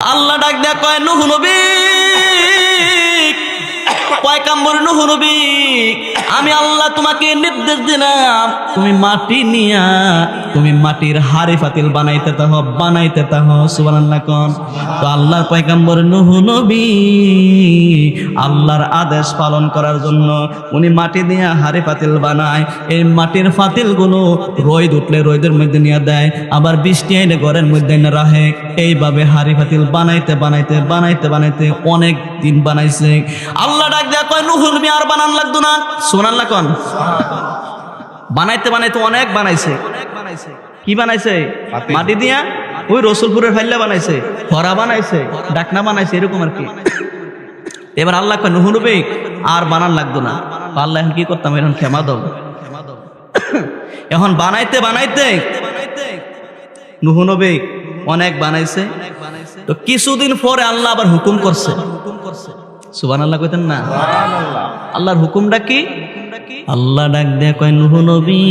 আল্লাহ ডাক দেয়া কয় নূহ নবী, পয়গম্বর নূহ নবী, আমি আল্লাহ তোমাকে নির্দেশ দিলাম তুমি মাটি নিয়া তুমি মাটির হাড়ি পাতিল বানাইতে তাহ সুবহানাল্লাহ কোন। তো আল্লাহর পয়গম্বর নূহ নবী আল্লাহর আদেশ পালন করার জন্য উনি মাটি দিয়া হাড়ি পাতিল বানায়। এই মাটির পাতিলগুলো রোদ উঠলে রোদের মধ্যে নিয়ে দেয়, আবার বৃষ্টি আইলে ঘরের মধ্যে এনে রাখে। এইভাবে হাড়ি পাতিল বানাইতে অনেক দিন বানাইছে। আল্লাহ ডাক দেয়া কয় নূহ নবী আর বানান লাগতো না। সুবহানাল্লাহ কোন। বানাইতে অনেক বানাইছে। কি বানাইছে? মাটি দিয়া ওই রসুলপুরের ফাইল্লা বানাইছে, হরা বানাইছে, ডাকনা বানাইছে, এরকম আর কি। এবার আল্লাহ কয় নূহ নবী আর বানান লাগতো না। আল্লাহ এখন কি করতাম, এখন ক্ষমা দাও। এখন বানাইতে নূহ নবী অনেক বানাইছে। তো কিছুদিন পরে আল্লাহ আবার হুকুম করছে। সুবহানাল্লাহ কইতেন না? আল্লাহর হুকুমটা কি? আল্লাহ ডাক দেয়া কয় নূহ নবী,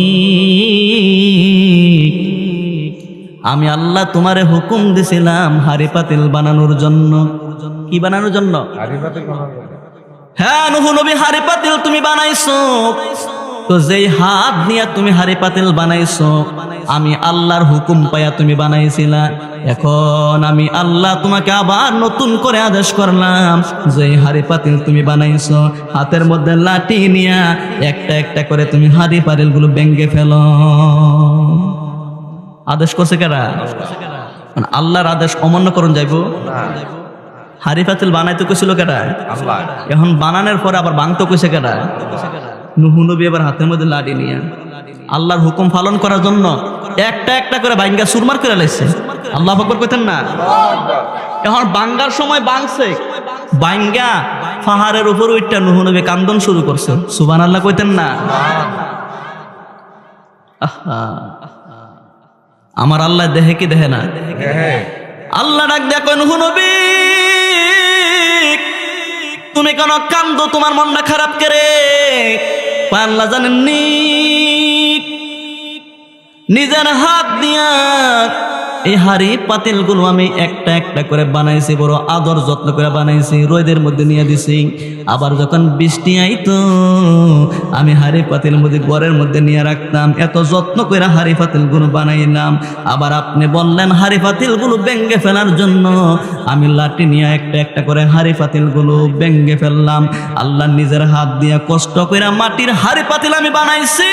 আমি আল্লাহ তোমারে হুকুম দিছিলাম হাড়ি পাতিল বানানোর জন্য। কি বানানোর জন্য? হ্যাঁ নূহ নবী, হাড়ি পাতিল তুমি বানাইছো। তো যেই হাত নিয়ে তুমি হাড়ি পাতিল বানাইছো, আমি আল্লাহর হুকুম পাইয়া তুমি বানাইছিলা। এখন আমি আল্লাহ তোমাকে আবার নতুন করে আদেশ করলাম, যে হাড়ি পাতিল তুমি বানাইছো, হাতের মধ্যে লাঠি নিয়া একটা একটা করে তুমি হাড়ি পাতিল গুলো ভেঙে ফেলো। আদেশ করছে কারা? আল্লাহর আদেশ অমান্য করুন যাইবো? হাড়ি পাতিল বানাইতে কইছিল কারা? এখন বানানোর পরে আবার ভাঙতে কইছে কারা? নূহ নবী এবার হাতের মধ্যে লাঠি নিয়া আল্লাহর হুকুম পালন করার জন্য একটা একটা করে ভাঙ্গা সুরমার করে লাইছে। আল্লাহু আকবার কইতেন না? এখন বাঙ্গার সময় বাংছে, ভাঙ্গা পাহাড়ের উপর উঠটা নূহ নবী কান্দন শুরু করছে। সুবহানাল্লাহ কইতেন না? আমার আল্লাহ দেহে কি দেহে না? আল্লাহ ডাক দেয়া কয় নূহ নবী, তুমি কেন কান্দো? তোমার মনটা খারাপ করে? আল্লাহ জানেননি, নিজের হাত দিয়া এই হাড়ি পাতিল গুলো আমি একটা একটা করে বানাইছি, বড় আদর যত্ন করে বানাইছি, রোদের মধ্যে নিয়ে দিছি। আবার যখন বৃষ্টি আইতো আমি হাড়ি পাতিল মধ্যে ঘরের মধ্যে নিয়ে রাখতাম, এত যত্ন করে হাড়ি পাতিল গুলো বানাইলাম। আবার আপনি বললেন হাড়ি পাতিল গুলো ভেঙে ফেলার জন্য, আমি লাঠি নিয়ে একটা একটা করে হাড়ি পাতিল গুলো ভেঙে ফেললাম। আল্লাহ নিজের হাত দিয়ে কষ্ট করে মাটির হাড়ি পাতিল আমি বানাইছি,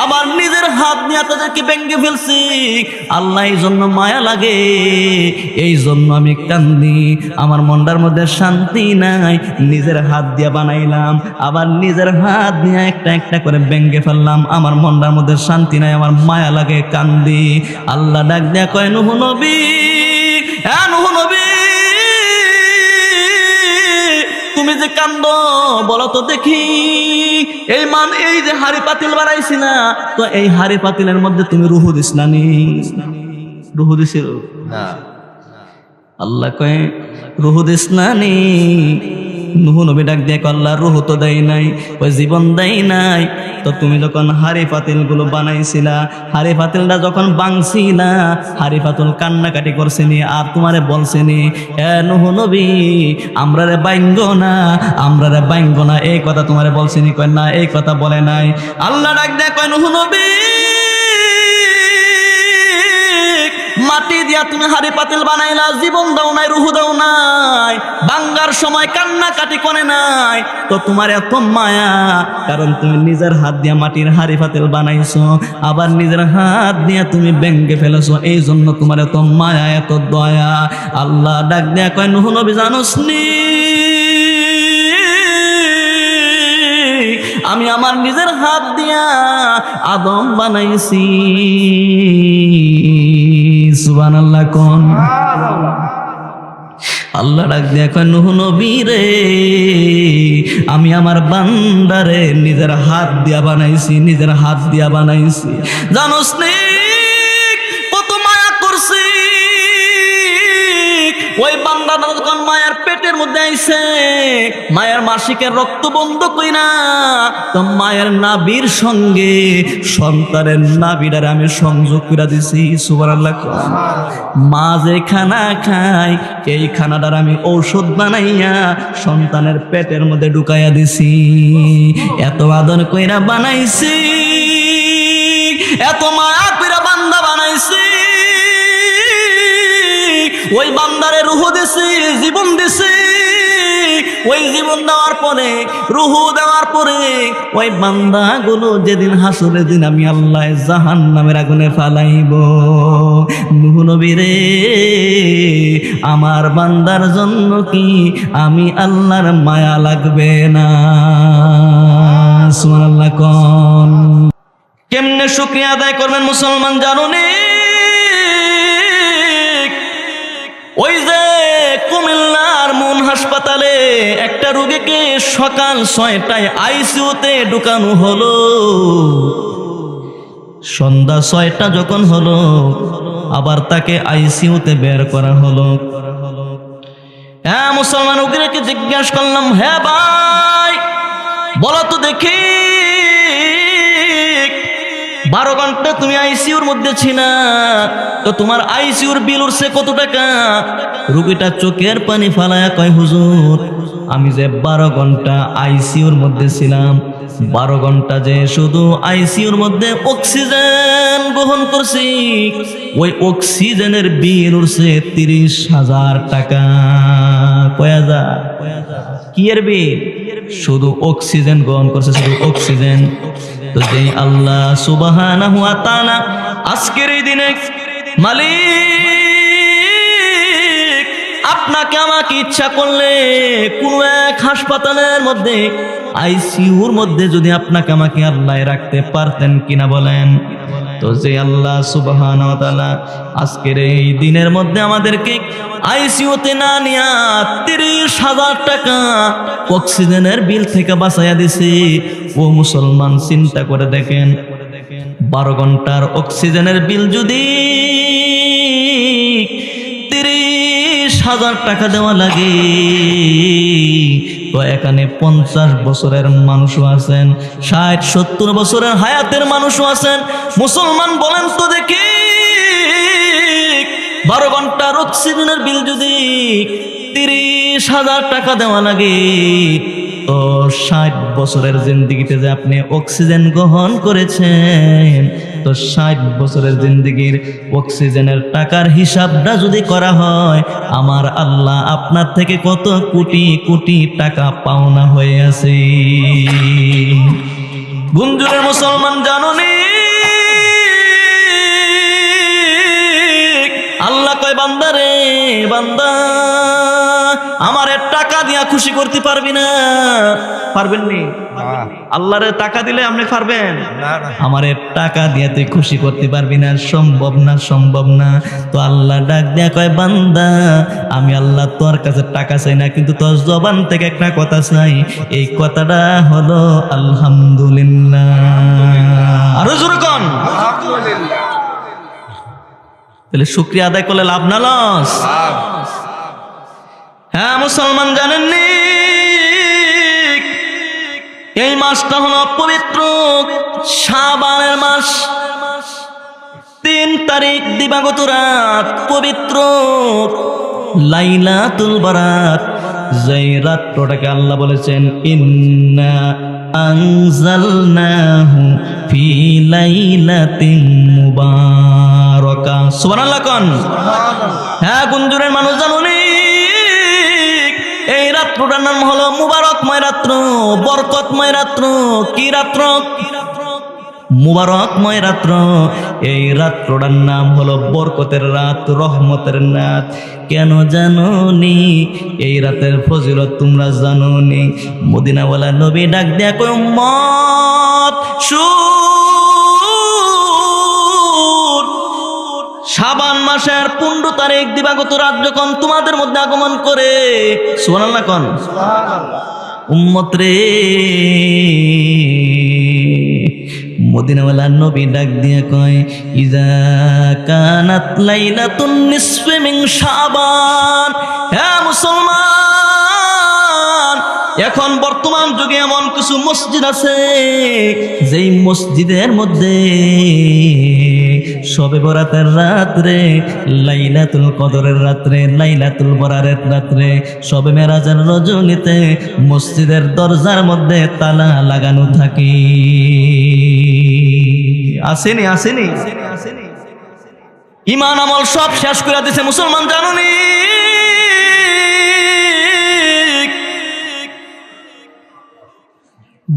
আবার নিজের হাত নিয়ে তাদেরকে ভেঙে ফেলছি। আল্লাহ এই জন্য মায়া লাগে, এই জন্য আমি কান্দি, আমার মনটার মধ্যে শান্তি নাই। নিজের হাত দিয়ে বানাইলাম, আবার নিজের হাত নিয়ে একটা একটা করে ভেঙে ফেললাম, আমার মনটার মধ্যে শান্তি নাই, আমার মায়া লাগে, কান্দি। আল্লাহ ডাক দেয়া কয় নূহ নবী, হ্যাঁ নূহ নবী, তুমি যে কান্দ বলো তো দেখি, এই যে হাড়ি পাতিল বানাইছি না, তো এই হাড়ি পাতিলের মধ্যে তুমি রূহ দিস না? নি রূহ দিছিল না? আল্লাহ কয় রূহ দিস না নি? নূহ নবী ডাক দিয়ে আল্লাহ রূহ তো দেয় নাই, ওই জীবন দেয় নাই। তো তুমি যখন হাড়ি পাতিল গুলো বানাইছিলা, হাড়ি পাতিলটা যখন বাংছিলা, হাড়ি পাতিল কান্নাকাটি করছিনি, আর তোমারে বলছিনি নূহ নবী আমরারে বাইঙ্গ না, এই কথা তোমারে বলছিনি? কয় না, এই কথা বলে নাই। আল্লাহ ডাক দেয় কয় নূহ নবী, মাটি দিয়া তুমি হাড়ি পাতিল বানাইলা, জীবন দাও নাই, রূহ দাও নাই, বাঙ্গার সময় কান্নাকাটি করে নাই। তো তোমার এত মায়া, কারণ তুমি নিজের হাত দিয়া মাটির হাড়ি পাতিল বানাইছো, আবার নিজের হাত দিয়া তুমি ভেঙে ফেলেছো, এই জন্য তোমার এত মায়া, এত দয়া। আল্লাহ ডাক দেয়া কয় নূহ নবী জানোস নি, আমি আমার নিজের হাত দিয়া আদম বানাইছি। সুবহানাল্লাহ কোন। আল্লাহ ডাক দিয়া কয় নূহ নবী রে, আমি আমার বান্দারে নিজের হাত দিয়া বানাইছি, জানোস নি কত মায়া করছি। ওই বান্দাটা যখন মায়ার পেটের মধ্যে আইছে, মায়ের মাসিকের রক্ত বন্ধ কইরা তো মায়ের নাভির সঙ্গে সন্তানের নাভিটারে আমি সংযোগ করে দিছি। সুবহানাল্লাহ। মা যে খানা খায় এই খানাটার আমি ঔষধ বানাইয়া সন্তানের পেটের মধ্যে ঢুকাইয়া দিছি। এত আদর কইরা বানাইছি, এত মায়া কইরা বান্দা বানাইছি, ওই বান্দারে রুহ দিছি, জীবন দিছি। ওই জীবন দেওয়ার পরে, রুহ দেওয়ার পরে ওই বান্দাগুলো যেদিন হাসরের দিন আমি আল্লাহ জাহান্নামের আগুনে ফালাইব, নূহ নবী রে আমার বান্দার জন্য কি আমি আল্লাহর মায়া লাগবে না? সুবহানাল্লাহ। কোন কেমনে শুকরিয়া আদায় করবেন মুসলমান জানো নি? ওই যে কুমিল্লার মন হাসপাতালে একটা রোগীকে সকাল 6টায় আইসিইউতে ঢুকানো হলো, সন্ধ্যা 6টা যখন হলো আবার তাকে আইসিইউতে বের করা হলো। হ্যাঁ মুসলমান রোগীকে জিজ্ঞাসা করলাম, হ্যাঁ ভাই বলো তো দেখি 12 ঘন্টা তুমি আইসিইউর মধ্যে ছিলা, তো তোমার আইসিইউর বিল উঠছে কত টাকা? রোগীটা চোখের পানি ফালায়া কয়, হুজুর আমি যে 12 ঘন্টা আইসিইউর মধ্যে ছিলাম, 12 ঘন্টা যে শুধু আইসিইউর মধ্যে অক্সিজেন গ্রহণ করছি, ওই অক্সিজেনের বিল উঠছে 30,000 টাকা। কয় হাজার? কি এর বিল? শুধু অক্সিজেন গ্রহণ করছে, শুধু অক্সিজেন। তো যে আল্লাহ সুবহানাহু ওয়া তাআলা আজকের এই দিনে মালিক আপনাকে আমাকে ইচ্ছা করলে কোন এক হাসপাতালের মধ্যে আইসিইউর মধ্যে যদি আপনাকে আমাকে আল্লাহ রাখতে পারতেন কিনা বলেন? তো যে আল্লাহ সুবহানাহু ওয়া তাআলা আজকের এই দিনের মধ্যে আমাদেরকে আইসিইউতে না নিয়া 30,000 টাকা অক্সিজেনের বিল থেকে বাঁচাইয়া দিছে। ও মুসলমান চিন্তা করে দেখেন, 12 ঘন্টার অক্সিজেনের বিল যদি 30,000 টাকা দেওয়া লাগে, তো এখানে 50 বছরের মানুষও আছেন, 60-70 বছরের হায়াতের মানুষও আছেন। মুসলমান বলেন তো দেখি 12 ঘন্টার অক্সিজেনের বিল যদি 30,000 টাকা দেওয়া লাগে, তো 60 বছরের জিন্দেগিতে যে আপনি অক্সিজেন গ্রহণ করেছেন, তো 60 বছরের জিন্দেগির অক্সিজেনের টাকার হিসাবটা যদি করা হয়, আমার আল্লাহ আপনার থেকে কত কোটি কোটি টাকা পাওনা হয়ে আছে। গুঞ্জুরের মুসলমান জানো নি? আল্লাহ কয়, বান্দা রে বান্দা, আমার টাকা দিয়া খুশি করতে পারবি না? পারবেন নি? আল্লাহরে টাকা দিলে আপনি পারবেন? আমার টাকা দিয়ে তুই খুশি করতে পারবি না, সম্ভব না, সম্ভব না। তো আল্লাহ ডাক দিয়া কয়, বান্দা আমি আল্লাহ তোর কাছে টাকা চাই না, কিন্তু তোর জবান থেকে একটা কথা চাই, এই কথাটা হলো আলহামদুলিল্লাহ। আরো জোরে কোন আলহামদুলিল্লাহ। তাহলে শুকরিয়া আদায় করলে লাভ না লস? হ্যাঁ মুসলমান জানেননি এই মাসটা হলো পবিত্র শাবানের মাস। 3 তারিখ দিবাগত রাত পবিত্র লাইলাতুল বারাত, যেই রাতটাকে আল্লাহ বলেছেন ইন্না আনজালনাহু ফি লাইলাতিন মুবারাকা। সুবহানাল্লাহ কোন? হ্যাঁ গুঞ্জুরের মানুষ জানুনি এই রাত্রটার নাম হলো মুবারকময় রাত্র, বরকতময় রাত্র। কি রাত্র? মুবারকময় রাত্র। এই রাত্রটার নাম হলো বরকতের রাত, রহমতের রাত। কেন জানোনি? এই রাতের ফজিলত তোমরা জানোনি? মদিনাওয়ালা নবী ডাক দেয়া কই, উম্মত শুন, শাবান মাসের 15 তারিখ দিবাগত রাত যখন তোমাদের মধ্যে আগমন করে, সুবহানাল্লাহ কোন? সুবহানাল্লাহ। উম্মত রে, মদিনাওয়ালা নবী ডাক দিয়ে কয়, ইজা কানাত লাইলাতুন নিসফি মিন শাবান। হ্যাঁ মুসলমান, এখন বর্তমান যুগে এমন কিছু মসজিদ আছে যেই মসজিদের মধ্যে শবে বরাতের রাত্রে, লাইলাতুল কদরের রাত্রে, লাইলাতুল বরাতের রাত্রে, শবে মেরাজের রজনীতে মসজিদের দরজার মধ্যে তালা লাগানো থাকে। আসেনি আসেনি ইমান আমল সব শেষ করে দিছে মুসলমান, জানুনি?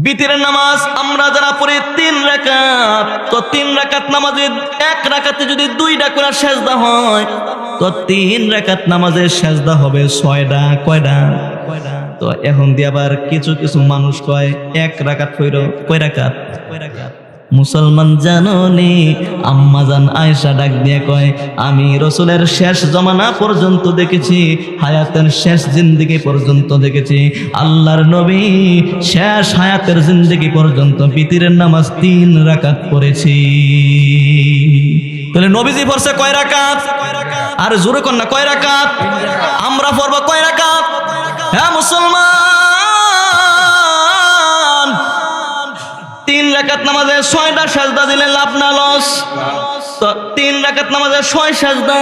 বিতিরের নামাজ আমরা যারা পড়ি 3 রাকাত, তো 3 রাকাত নামাজে 1 রাকাতে যদি 2টা করে সেজদা হয়, তো 3 রাকাত নামাজের সেজদা হবে 6টা। কয়টা? তো এখন দিয়ে আবার কিছু কিছু মানুষ কয় 1 রাকাত কইরো। কয় রাকাত? মুসলমান জাননি? আম্মাজান আয়েশা ডাক দিয়ে কয়, আমি রসুলের শেষ জমানা পর্যন্ত দেখেছি, হায়াতের শেষ জিন্দেগি পর্যন্ত দেখেছি, আল্লাহর নবী শেষ হায়াতের জিন্দেগি পর্যন্ত বিতিরের নামাজ 3 রাকাত পড়েছি। তাহলে নবীজি পড়ছে কয় রাকাত? আর জোরে কর না, কয় রাকাত? আমরা পড়বো কয় রাকাত? হ্যাঁ মুসলমান, 3 রাকাত নামাজে 6টা সাজদা দিলে লাভ না লস? তো 3 রাকাত নামাজে 6 সাজদা।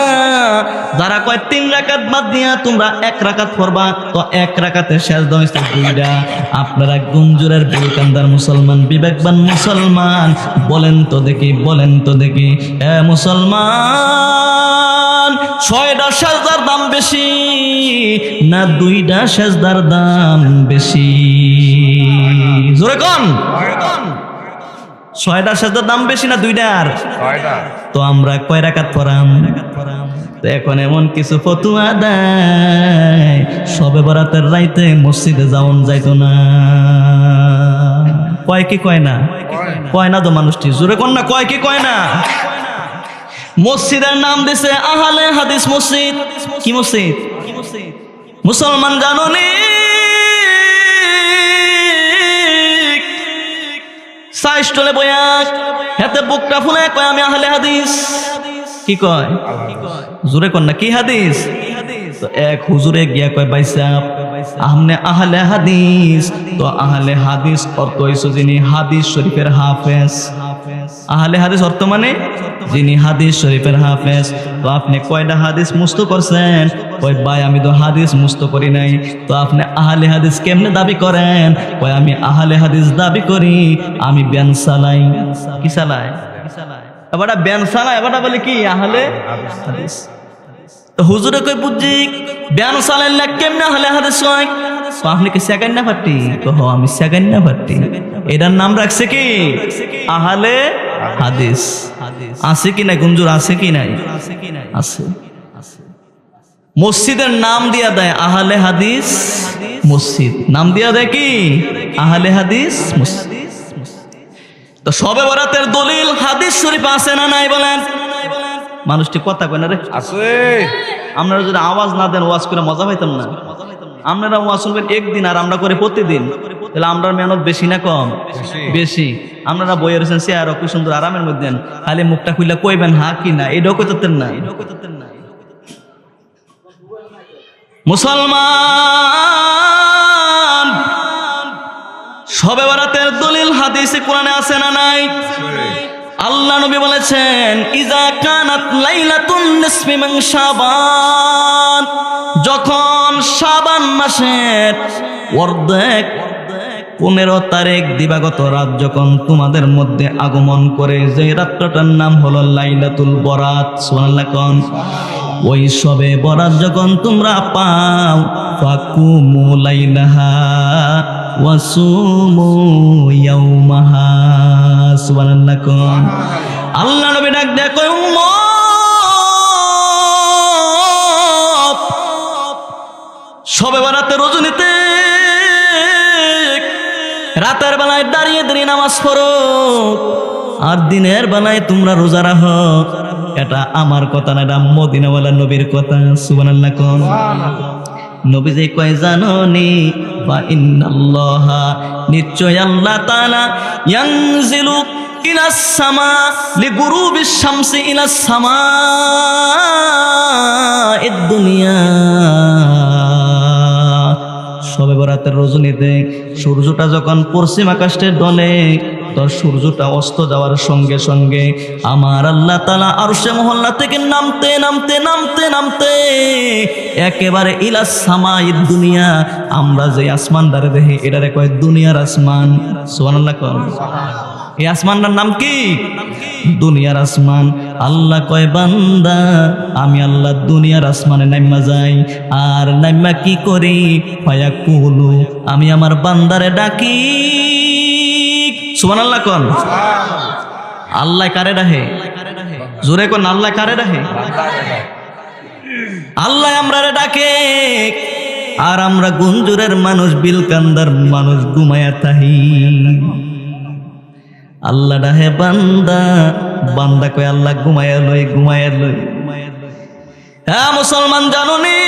যারা কয় 3 রাকাত বাদ দিয়া তোমরা 1 রাকাত পড়বা, তো 1 রাকাতে সাজদা হইছে 2টা। আপনারা গুঞ্জুরের বেলকান্দার মুসলমান, বিবেকবান মুসলমান, বলেন তো দেখি, বলেন তো দেখি, এ মুসলমান, 6টা সাজদার দাম বেশি না 2টা সাজদার দাম বেশি? জোরে কোন? 6টা সাজদার দাম বেশি না 2টার? তো আমরা কয় রাকাত পড়াম? তো এখন এমন কিছু ফতুয়া দেয় শবে বরাতের রাইতে মসজিদে যাওন যাইতো না। কয় কি কয় না? কয় না তো মানুষটি, জোরে কোন না, কয় কি কয় না? মসজিদের নাম দিছে আহলে হাদিস মসজিদ। কি মসজিদ? মুসলমান জানোনি? সাইস্টলে বয়া হাতে বুকটা ফুলে কয় আমি আহলে হাদিস। কি কয়? জোরে কর না, কি হাদিস? তো এক হুজুরে গিয়া কয়, ভাই সাহেব আপনি আহলে হাদিস? তো আহলে হাদিস অর্থ হইছে যিনি হাদিস শরীফের হাফেজ। আহলে হাদিস অর্থ মানে যিনি হাদিস শরীফের হাফেজ। তো আপনি কয়টা হাদিস মুস্ত করছেন? কয় ভাই আমি তো হাদিস মুস্ত করি নাই। তো আপনি আহলে হাদিস কেমনে দাবি করেন? কয় আমি আহলে হাদিস দাবি করি, আমি ব্যান চালাই। কি চালাই? এবার ব্যান চালাই, এবার বলে কি আহলে হাদিস। তো হুজুরে কই বুঝছি ব্যান চালাইন না, কেমনে আহলে হাদিস হয়? তো আপনি কি সেকেন্ড না পার্টি? তো হ আমি সেকেন্ড না পার্টি। এটার নাম রাখছে কি আহলে হাদিস। আছে কি নাই গুঞ্জুর? আছে কি নাই? আছে। মসজিদের নাম দিয়া দেয় আহলে হাদিস মসজিদ, নাম দিয়া দেয় কি আহলে হাদিস মসজিদ। তো শবে বরাতের দলিল হাদিস শরীফ আছে না নাই বলেন? মানুষটি কথা কয় না রে, আছে। আপনারা যদি আওয়াজ না দেন ওয়াজ করে মজা পাইতাম না। আপনারা ওয়াজ শুনবেন একদিন আর আমরা করে প্রতিদিন, তাহলে আমরা মেহনত বেশি না কম? বেশি। আপনারা বইয়ে রয়েছেন চেয়ার কি সুন্দর আরামের মধ্যে, খালি মুখটা খুললে কইবেন হা কি না, এটাও কইতেন না। মুসলমান, শবে বরাতের দলিল হাদিসে কোরআনে আছে না নাই? আল্লাহ নবী বলেছেন ইজা কানাত লাইলাতুন নিসফি মিন শাবান, যখন শাবান মাসের অর্ধেক 15 তারিখ দিবাগত রাত যখন তোমাদের মধ্যে আগমন করে, যে রাত্রটার নাম হলো লাইলাতুল বরাত, সুবহানাল্লাহ কোন? ওই সবে বরাত যখন তোমরা পাও, ফাকুমু লাইলাহা ওয়াসুমু ইয়াউমাহা, সুবহানাল্লাহ কোন? আল্লাহ নবী ডাক দেয় কই উম্মত, শবে বরাতের রজনীতে রাতের বেলায় দাঁড়িয়ে দাঁড়িয়ে নামাজ পড়ো, আর দিনের বেলায় তোমরা রোজা রাখো। এটা আমার কথা না, এটা মদিনাওয়ালা নবীর কথা, সুবহানাল্লাহ কোন? নবী যে কয় জানোনি, বা ইন্নাল্লাহা, নিশ্চয় আল্লাহ তাআলা, ইয়ানজিলু ইলাস সামা লিগুরুবিশ শামসি ইলাস সামা'id দুনিয়া, শবে বরাতের রজনীতে সূর্যটা যখন পশ্চিম আকাশে ডলে, তো সূর্যটা অস্ত যাওয়ার সঙ্গে সঙ্গে আমার আল্লাহ তাআলা আরশে মহল্লা থেকে নামতে নামতে নামতে নামতে একেবারে ইলা সামাইদ দুনিয়া, আমরা যে আসমানটারে দেখি এটারে কয় দুনিয়ার আসমান। সুবহানাল্লাহ কোন। এই আসমানটার নাম কি? দুনিয়ার আসমান। আল্লাহ কয় বান্দা আমি আল্লাহ দুনিয়ার আসমানে নাইমা যাই, আর নাইমা কি করি? ফায়াকুলু, আমি আমার বান্দারে ডাকি। সুবহানাল্লাহ কোন। আল্লাহ কারে ডাকে? জোরে কোন আল্লাহ কারে ডাকে? আল্লাহ আমরারে ডাকে, আর আমরা গুঞ্জুরের মানুষ, বিলকান্দার মানুষ ঘুমায়া তাহি। আল্লাহ ডাহে বান্দা, বান্দা কয় আল্লাহ ঘুমায়া লই, ঘুমায়া লই। হ্যাঁ মুসলমান জানুনি,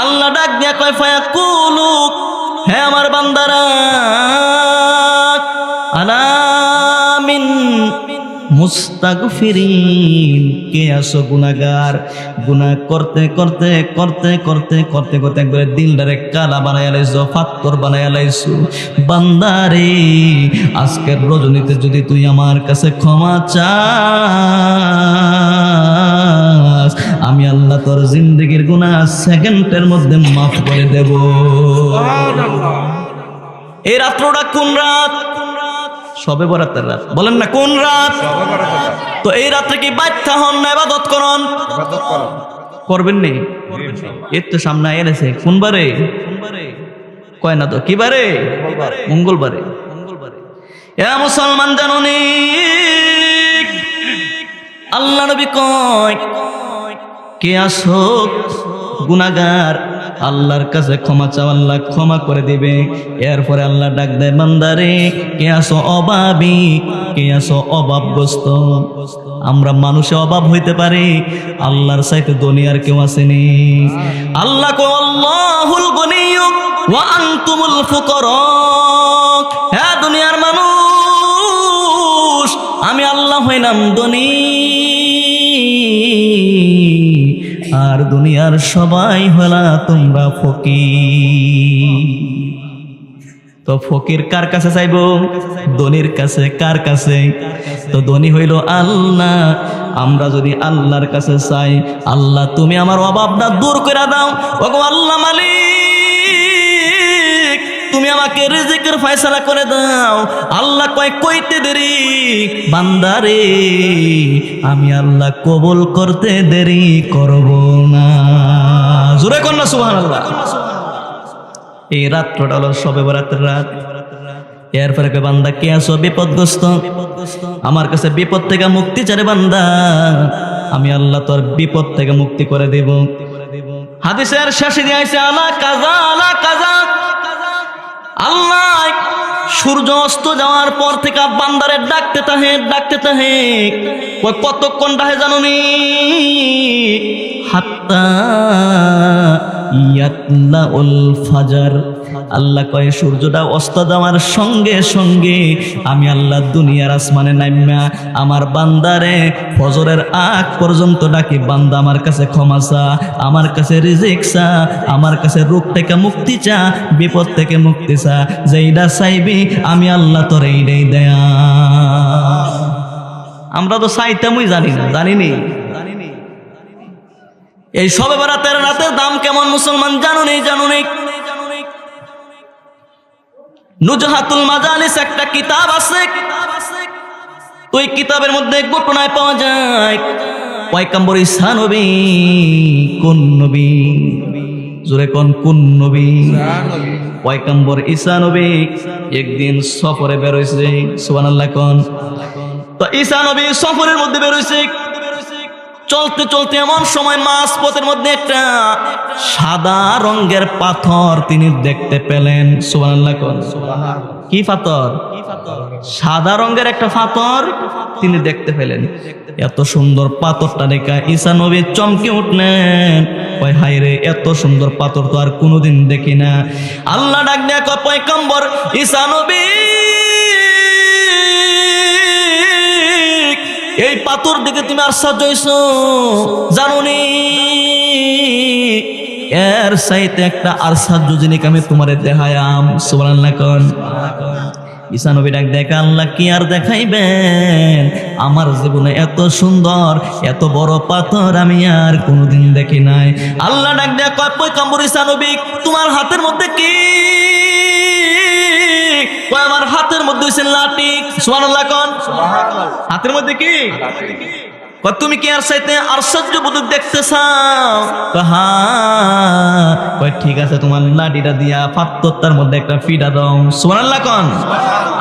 আল্লাহ ডাক দিয়া কয় ফায়াকুলু, হে আমার বান্দারা, আনা মিন মুস্তাগফিরিন, কে আসো গুনাহগার, গুনাহ করতে করতে করতে করতে করতে করতে একবারে দিলটারে কালা বানাইয়া লাইছো, পাথর বানাইয়া লাইছো। বান্দারে আজকের রজনীতে যদি তুই আমার কাছে ক্ষমা চাস, আমি আল্লাহ তোর জিন্দেগির গুনাহ সেকেন্ডের মধ্যে মাফ করে দেব। এই রাত্রটা কোন রাত? শবে বরাতের রাত। বলেন না কোন রাত? তো এই রাত্রে কি বাচ্চা হন না ইবাদত করন? করবেন নি? এর তো সামনে এনেছে কোন বারে? কয় না তো কি বারে? মঙ্গলবারে। এ মুসলমান জানুনি, আল্লাহ নবী কয় কে আসো গুনাহগার, আল্লাহর কাছে ক্ষমা চাও, আল্লাহ ক্ষমা করে দিবে। এরপরে আল্লাহ ডাক দেয় বান্দারে, কে আসো অভাবী, কে আসো অভাবগ্রস্ত। আমরা মানুষে অভাব হইতে পারি, আল্লাহর চাইতে দুনিয়ার কেউ আসেনি। আল্লাহ কয় আল্লাহুল গনিয়্যু ওয়া আনতুমুল ফুকারা। হ্যাঁ দুনিয়ার মানুষ, আমি আল্লাহ হইলাম ধনী, আর দুনিয়ার সবাই হলা তোমরা ফকির। তো ফকির কার কাছে চাইব? ধনীর কাছে। কার কাছে? তো ধনী হইল আল্লাহ। আমরা যদি আল্লাহর কাছে চাই, আল্লাহ তুমি আমার অভাবটা দূর করে দাও। ওগো আল্লাহ মালিক, তুমি আমাকে রিজিকের ফয়সালা করে দাও। আল্লাহ কয় কইতে দেরি বান্দারে, আমি আল্লাহ কবুল করতে দেরি করব না। জোরে কর না সুবহানাল্লাহ। এই রাতটা হলো শবে বরাতের রাত। এরপরে কয় বান্দা কে আছো বিপদগ্রস্ত, আমার কাছে বিপদ থেকে মুক্তি চারে বান্দা, আমি আল্লাহ তোর বিপদ থেকে মুক্তি করে দেব। হাদিসের শেষে দিয়ে আইছে আলা কাজা আলা কাজা। আল্লাহ সূর্য অস্ত যাওয়ার পর থেকে বান্দারে ডাকতে তাহে ডাকতে তাহে। কতক্ষণ ডাকে জানুনি? হাত্তা ইয়াতলাউল ফাজর। আল্লাহ কয় সূর্যটা অস্ত যাওয়ার সঙ্গে সঙ্গে আমি আল্লাহ দুনিয়ার আসমানে নাইমা আমার বান্দারে ফজরের আগ পর্যন্ত ডাকি, বান্দা আমার কাছে ক্ষমা চা, আমার কাছে রিজিক চা, আমার কাছে রোগ থেকে মুক্তি চা, বিপদ থেকে মুক্তি চা, যেইটা চাইবি আমি আল্লাহ তোর এইটাই দেয়া। আমরা তো চাইতামই জানি না, জানিনি। এই শবে বরাতের রাতের দাম কেমন মুসলমান জানুনি? জানুনি নুজহাতুল মাজালিস একটা কিতাব আছে, ওই কিতাবের মধ্যে ঘটনায় পাওয়া যায় পয়গম্বর ঈসা নবী। কোন নবী? জোরে কোন কোন নবী? পয়গম্বর ঈসা নবী একদিন সফরে বের হইছে। সুবহানাল্লাহ কোন। তো ঈসা নবী সফরের মধ্যে বের হইছে, চলতে চলতে এমন সময় মাছ পথের মধ্যে একটা সাদা রঙের পাথর তিনি দেখতে পেলেন। সুবহানাল্লাহ কোন। কি পাথর? সাদা রঙের একটা পাথর তিনি দেখতে পেলেন। এত সুন্দর পাথরটা দেখে ঈসা নবী চমকে উঠলেন, কয় হায় রে, এত সুন্দর পাথর তো আর কোনোদিন দেখি না। আল্লাহ ডাক দেয়া কয় পয়গম্বর ঈসা নবী, এই পাথর দিকে তুমি আশ্চর্য হইছো জানুনি? এর সাইতে একটা আরসাদ যোজনিক আমি তোমারে দেখায়াম। সুবহানাল্লাহ কোন। ঈসা নবী ডাক দেখা, আল্লাহ কি আর দেখাইবেন, আমার জীবনে এত সুন্দর এত বড় পাথর আমি আর কোনোদিন দেখি নাই। আল্লাহ ডাক দেখা কয়, পয়গম্বর ঈসা নবী তোমার হাতের মধ্যে কি? কয় আমার হাতের মধ্যে হইছে লাঠি। সুবহানাল্লাহ কোন। হাতের মধ্যে কি? কয় তুমি কি আর চাইতে আশ্চর্য বুদুক দেখতে চাও? কয় ঠিক আছে, তোমার লাঠিটা দিয়া পাথরটার মধ্যে একটা ফিটা দাও। সুবহানাল্লাহ কোন।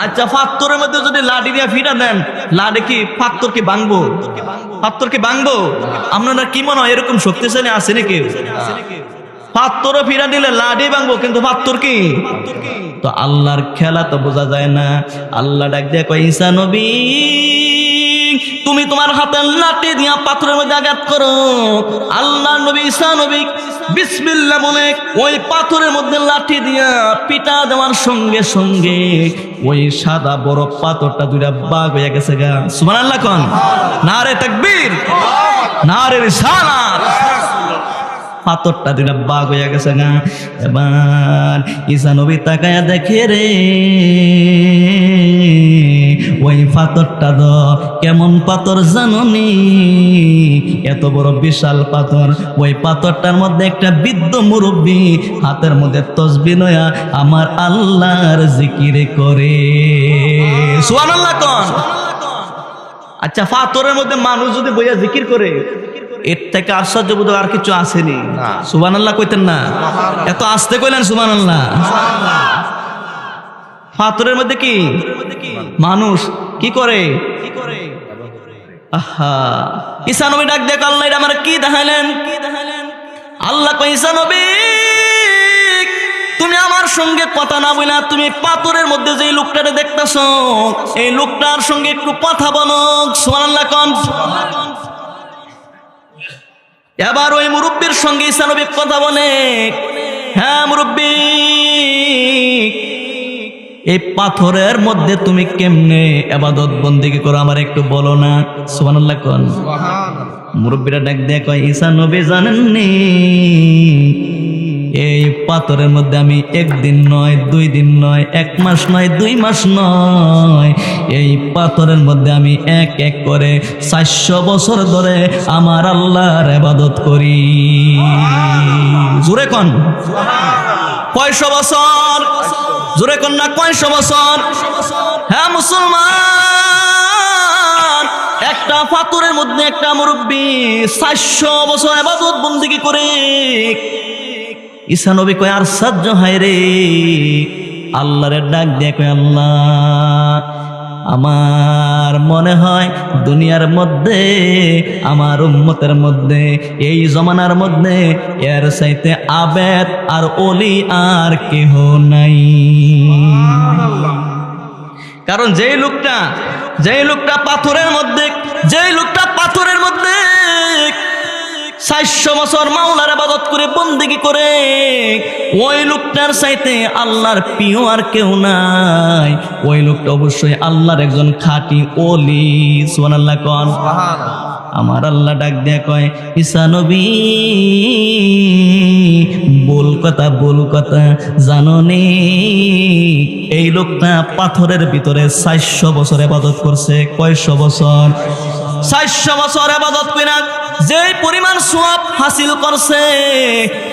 আচ্ছা, পাথরের মধ্যে যদি লাঠি দিয়া ফিটা দেন, লাঠি কি পাথর কি ভাঙবো? পাথর কি ভাঙবো? আপনারা কি মনে হয় এরকম শক্তিশালী আছে নাকি? পাথরও ফিরা দিলে লাঠি ভাঙবো, কিন্তু পাথর কি? তো আল্লাহর খেলা তো বোঝা যায় না। আল্লাহ ডাক দিয়ে কয়, ঈসা নবী তুমি তোমার হাতের লাঠি দিয়া পাথরের মধ্যে আঘাত করো। আল্লাহ নবী ঈসা নবী বিসমিল্লাহ বলে ওই পাথরের মধ্যে লাঠি দিয়া পিটা দেওয়ার সঙ্গে সঙ্গে ওই সাদা বড় পাথরটা দুইটা ভাগ হয়ে গেছে গা। সুবহানাল্লাহ কোন। নারে তাকবীর, নারে রিসালাত। পাথরটা দুইটা ভাগ হয়ে গেছে গা। এবার ঈসা নবী তাকায়া দেখে রে, ওই পাথরটা তো কেমন পাথর জাননি? এত বড় বিশাল পাথর। ওই পাথরটার মধ্যে একটা বৃদ্ধ মুরব্বী হাতের মধ্যে তসবিহ লয়া আমার আল্লাহর জিকির করে। সুবহানাল্লাহ কোন। আচ্ছা, পাথরের মধ্যে মানুষ যদি বইয়া জিকির করে, এর থেকে আশ্চর্যবোধক আর কিছু আসেনি। সুবহানাল্লাহ কইতেন না? এত আস্তে কইলেন সুবহানাল্লাহ। পাথরের মধ্যে কি মানুষ কি করে? আহা, ঈসা নবী ডাক দেখ, আল্লাহ এটা আমার কি দেখাইলেন? আল্লাহ কয়, ঈসা নবী তুমি আমার সঙ্গে কথা না বইলা তুমি পাথরের মধ্যে যে লোকটারে দেখতেছো, এই লোকটার সঙ্গে একটু কথা বলো। সুবহানাল্লাহ কোন। এবার ওই মুরব্বীর সঙ্গে ঈসা নবী কথা বলে, হ্যাঁ মুরব্বী, এই পাথরের মধ্যে তুমি কেমনে ইবাদত বন্দেগী করো আমার একটু বলো না। সুবহানাল্লাহ কোন। মুরব্বীরা ডাক দিয়ে কয়, ঈসা নবী জানেননি এই পাথরের মধ্যে আমি একদিন নয়, 2 দিন নয়, 1 মাস নয়, 2 মাস নয়, এই পাথরের মধ্যে আমি এক এক করে 400 বছর ধরে আমার আল্লাহর ইবাদত করি। জোরে কোন। কয়শো বছর? জোরে কোন না, কয়শো বছর? হ্যাঁ মুসলমান, একটা পাথরের মধ্যে একটা মুরব্বী 400 বছর ইবাদত বন্দেগী করে। ঈসা নবী কয়, আর সাজ্জ হায় রে। আল্লাহরে ডাক দিয়ে কয়, আল্লাহ আমার মনে হয় দুনিয়ার মধ্যে আমার উম্মতের মধ্যে এই জমানার মধ্যে এর চাইতে আবেদ আর ওলি আর কেহ নাই। কারণ যেই লোকটা পাথরের মধ্যে 400 বছর মাওলার ইবাদত করে বন্দেগী করে, ওই লোকটার চাইতে আল্লাহর প্রিয় আর কেউ নাই। ওই লোকটা অবশ্যই আল্লাহর একজন খাঁটি ওলি। সুবহানাল্লাহ কোন। আমার আল্লাহ ডাক দিয়ে কয়, ঈসা নবী ভুল কথা জানোনি? এই লোকটা পাথরের ভিতরে 400 বছর ইবাদত করছে। কয়শো বছর? 400 বছর ইবাদত কইরা যে পরিমাণ সওয়াব হাসিল করছে,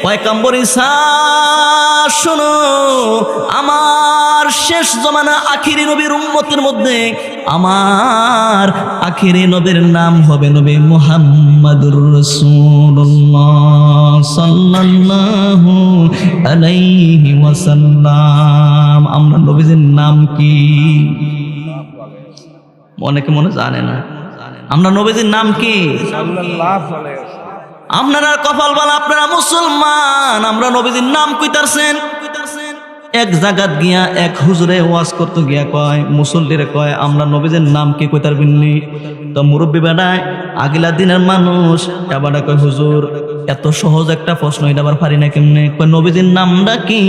পয়গম্বর ঈসা শোনো, আমার শেষ জমানা আখিরি নবীর উম্মতের মধ্যে আমার আখিরি নবীর নাম হবে নবী মুহাম্মাদুর রাসূলুল্লাহ সাল্লাল্লাহু আলাইহি ওয়াসাল্লাম। আমরা নবীজির নাম কি? অনেকে মনে জানে না। আমরা নবীজির নাম কি? আপনারা কপাল বালা, আপনারা মুসলমান, আমরা নবীজির নাম কইতারছেন। এক জায়গাত গিয়া এক হুজুরে ওয়াজ করতে গিয়া কয়, মুসল্লিরে কয়, আমরা নবীজির নাম কি কইতারবিননি? তো মুরব্বী বেড়ায় আগিলা দিনের মানুষ এবার কয়, হুজুর এত সহজ একটা প্রশ্ন, এটা আবার পারি না কেমনে? কয়, নবীজির নামটা কি?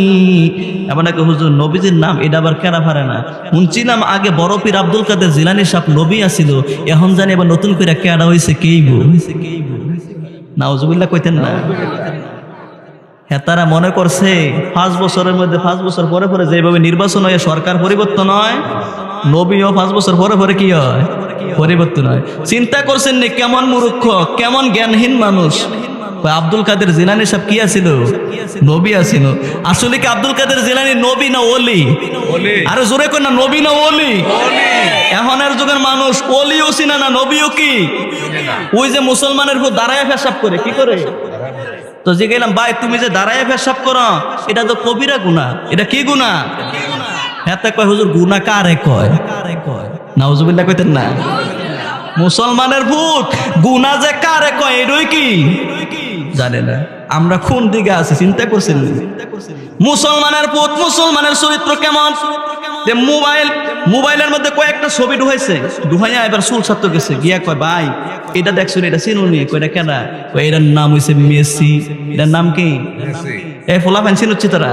এবার কয়, হুজুর নবীজির নাম এটা আবার কেনা পারে না? শুনছিলাম আগে বড় পীর আব্দুল কাদের জিলানী সাহেব নবী আছিল, এখন জানি এবার নতুন করে কেডা হয়েছে কেইব। নাউজুবিল্লাহ কইতেন না? হ্যাঁ, তারা মনে করছে 5 বছরের মধ্যে 5 বছর পরে পরে যেভাবে নির্বাচন হয় সরকার পরিবর্তন হয়, নবীও 5 বছর পরে পরে কি হয়, পরিবর্তন হয়। চিন্তা করছেন নি কেমন মূর্খ, কেমন জ্ঞানহীন মানুষ। আব্দুল কাদের জিলানী সাহেব কি আছিল? নবী আছিল। আসলে কি আব্দুল কাদের জিলানী নবী না ওলি? আরে জোরে কই না, নবী না ওলি? এখনের যুগের মানুষ ওলিও চিনা না, নবীও কি। ওই যে মুসলমানের উপর দাঁড়ায় পেশাব করে, কি করে? তো যে গেলাম, ভাই তুমি যে দাঁড়ায় পেশাব করো এটা তো কবিরা গুনাহ, এটা কি গুনাহ? হ্যাঁ, তা কয় হুজুর গুনাহ কারে কয়? নাউজুবিল্লাহ কইতেন না? মুসলমানের ভূত গুনাহ যে কারে কয় এটাই কি জানে না। আমরা কোন দিকে আছি চিন্তা করছেন? মুসলমানের ভূত, মুসলমানের চরিত্র কেমন? মোবাইলের মধ্যে কয়েকটা ছবি ঢুকাইছে, ঢুকাইয়া এবার চুল ছাড়তে গেছে, গিয়া কয় ভাই এটা দেখছো, এটা চিনুনি? কয়টা কেনা? কয় এটার নাম হইছে মেসি। এটার নাম কি? এই ফোলা ফ্যান চিনুচ্ছি তারা?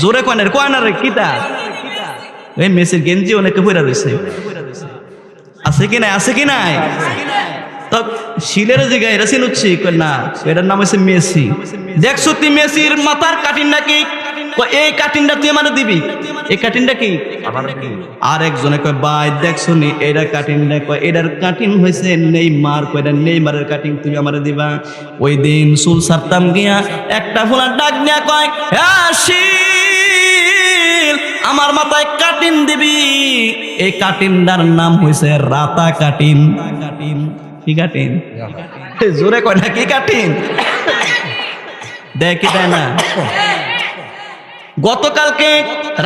জোরে কয় না, কয় না রে কিতা? এই মেসির গেঞ্জি অনেকে পইরা রয়েছে, আছে কি নাই? আছে কি নাই? তো শিলের জায়গায় এটা চিনুচ্ছি, কয় না এটার নাম হচ্ছে মেসি। দেখছো তুই মেসির মাথার কাটিং নাকি? এই কাটিংটা তুই মানে দিবি, এই কাটিংটা কি? আর একজনে কয় ভাই দেখছো নি এটার কাটিংটা? কয় এটার কাটিং হয়েছে নেইমার। কয় এটা নেইমারের কাটিং, তুমি আমারে দিবা। ওই দিন চুল ছাড়তাম গিয়া একটা ফোলা ডাক নিয়া কয় শিল আমার মাথায় কাটিং দিবি। এই কাটিংটার নাম হয়েছে রাতা কাটিং। কি কাটিং? জোরে কয় না, কি কাটিং? দেখ কি দেয় না? গতকালকে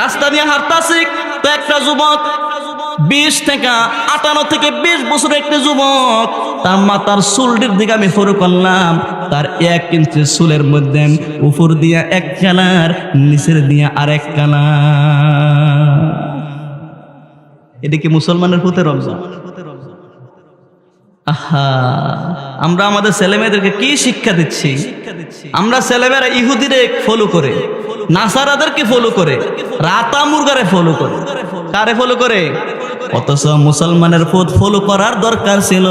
রাস্তা দিয়ে হাঁটতাছি, তো একটা যুবক 20 থেকে 58 থেকে 20 বছরের একটা যুবক, তার মাথার চুলটির দিকে আমি ফলো করলাম, তার 1 ইঞ্চি চুলের মধ্যে উপর দিয়া এক কালার, নিচের দিয়া আরেক কালার। এটা কি মুসলমানের ভূতের রমজান? আহা, আমরা আমাদের ছেলেমেয়েদেরকে কি শিক্ষা দিচ্ছি? আমরা ছেলেমেয়েরা ইহুদিরে ফলো করে, নাসারাদেরকে ফলো করে, রাতা মুরগারে ফলো করে। কারে ফলো করে? অথচ মুসলমানের পথ ফলো করার দরকার ছিল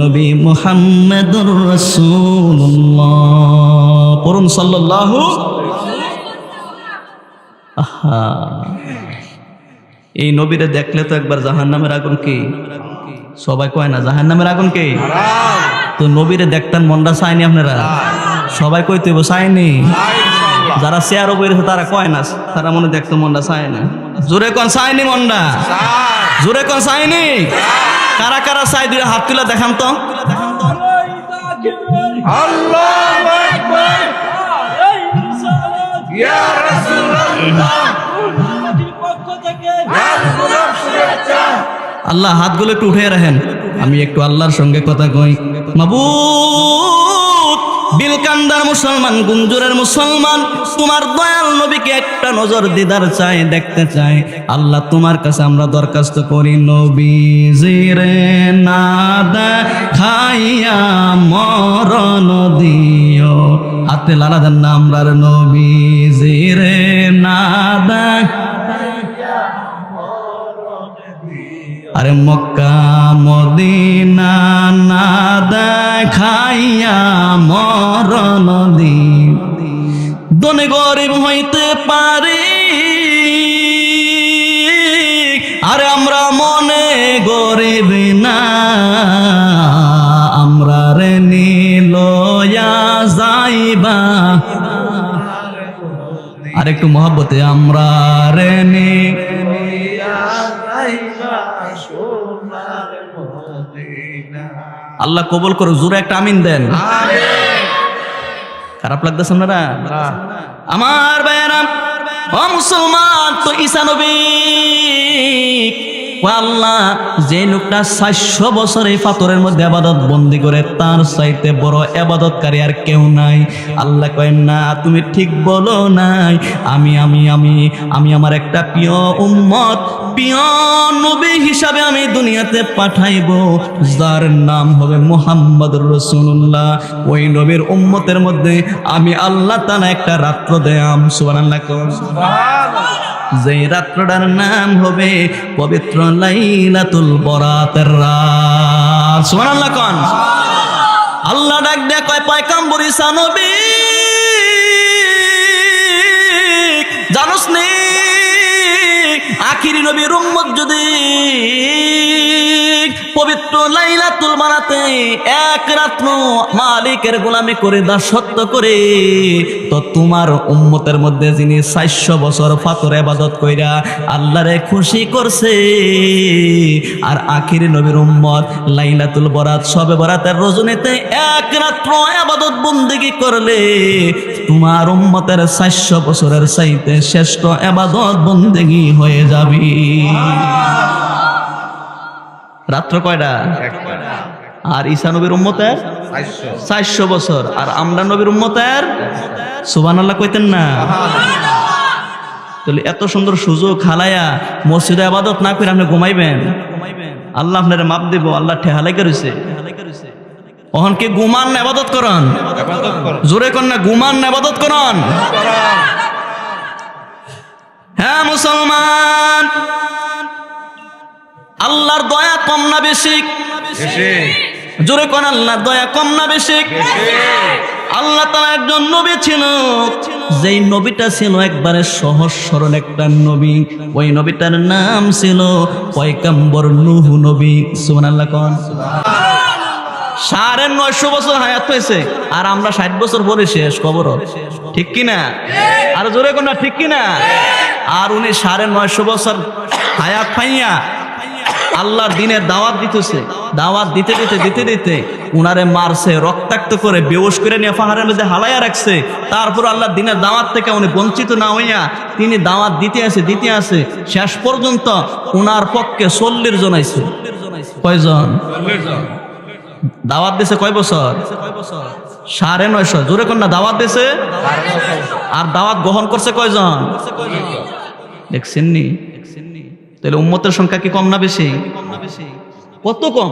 নবী মুহাম্মদুর রাসূলুল্লাহ। পড়ুন সাল্লাল্লাহু। আহা, এই নবীরে দেখলে তো একবার জাহান্নামের আগুন কি সবাই কয় না? জাহান্নামের আগুন কি? তো নবীরে দেখতেন মনটা চায়নি আপনারা? সবাই কইতে চায়নি? যারা চেয়ার উপরে তারা কয় না, তারা মনে দেখতো মনটা চায় না। জোরে কোন চায়নি? মনটা জোরে কোন চায়নি? কারা কারা চাই দুই হাত তুলে দেখান তো। আল্লাহু আকবার, ইয়া রাসূলুল্লাহ, আল্লাহ হাতগুলো একটু উঠে রাখেন, আমি একটু আল্লাহর সঙ্গে কথা কই। মাবুদ, বিলকান্দার মুসলমান, গুঞ্জুরের মুসলমান, তোমার দয়াল নবীকে একটা নজর দিদার চাই, দেখতে চাই। আল্লাহ তোমার কাছে আমরা দরখাস্ত করি, নবীজিরে না দেখাইয়া মরণ দিও। হাতে লালা দেন না, আমরার নবীজিরে না আরে মক্কা মদিনা না দেখাইয়া মরণ দিন। দনে গরিব হইতে পারি, আরে আমরা মনে গরিব না, আমরা রে নিলয়া যাইবা। আর একটু মহব্বতে, আমরা রে নি আল্লাহ কবুল করো। জোরে একটা আমিন দেন। খারাপ লাগতেছে আপনারা? আমার ভাইয়েরা, ও মুসলমান, তো ঈসা নবী, ও আল্লাহ, যে লোকটা 400 বছর এই পাথরের মধ্যে ইবাদত বন্দি করে, তার চাইতে বড় ইবাদতকারী আর কেউ নাই। আল্লাহ কয় না, তুমি ঠিক বলো নাই। আমি আমি আমি আমি আমার একটা প্রিয় উম্মত, প্রিয় নবী হিসাবে আমি দুনিয়াতে পাঠাইব, যার নাম হবে মুহাম্মদুর রাসূলুল্লাহ। ওই নবীর উম্মতের মধ্যে আমি আল্লাহ তাআলা একটা রাত্র দেয়াম। সুবহানাল্লাহ। যে রাত্রটার নাম হবে পবিত্র লাইলাতুল বরাতের রাত। সুবহানাল্লাহ কোন। আল্লাহ ডাক দেয়া কয়, পয়গম্বর ঈসা নবী, জানোস নি আখিরি নবীর উম্মত যদি পবিত্র লাইলাতুল বারাতে এক রাত্র মালিকের গোলামি করে দাসত্ব করে, তো তোমার উম্মতের মধ্যে যিনি 400 বছর ফাতর ইবাদত কইরা আল্লাহরে খুশি করছে, আর আখিরি নবীর উম্মত লাইলাতুল বরাত শবে বরাতের রজনীতে এক রাত্র ইবাদত বন্দেগী করলে তোমার উম্মতের 400 বছরের চাইতে শ্রেষ্ঠ ইবাদত বন্দেগী হয়ে যাবে। রাত্র কয়টা? আর ঈসা নবীর উম্মতের 400 বছর, আর আমরা নবীর উম্মতের সুবহানাল্লাহ কইতেন না? তাহলে এত সুন্দর সুযোগ হালায়া মসজিদে ইবাদত না করে আপনি ঘুমাইবেন, আল্লাহ আপনার মাপ দেব। আল্লাহ ঠেহালাই করেছে। ওহন কি ঘুমান না ইবাদত করন? জোরে কর না, ঘুমান না ইবাদত করন? হ্যাঁ মুসলমান, আল্লাহর দয়া কম না বেশি? জোরে কোন আল্লাহর দয়া কম না বেশি? আল্লাহ তাআলা একজন নবী ছিল, যেই নবীটা ছিল একবারে সহজ সরল একটা নবী। ওই নবীটার নাম ছিল পয়গম্বর নূহ নবী। সুবহানাল্লাহ কোন? 950 বছর হায়াত পেয়েছে, আর আমরা 60 বছর পরে শেষ কবর। ঠিক কিনা? আর জোরে কোন না, ঠিক কিনা? আর উনি 950 বছর হায়াত পাইয়া আল্লাহর দিনের দাওয়াত দিতেছে। দাওয়াত দিতে দিতে দিতে দিতে উনারে মারছে, রক্তাক্ত করে বেহুশ করে নিয়ে পাহাড়ের মধ্যে হালাইয়া রাখছে। তারপর আল্লাহর দিনের দাওয়াত থেকে উনি বঞ্চিত না হইয়া তিনি দাওয়াত দিতে আসে শেষ পর্যন্ত উনার পক্ষে 40 জন আইছে। কয়জন দাওয়াত দিছে? কয় বছর? 950। জোরে কোন না, দাওয়াত দিছে। আর দাওয়াত গ্রহণ করছে কয়জন? দেখছেন নি? তাহলে উম্মতের সংখ্যা কি কম না বেশি? কত কম।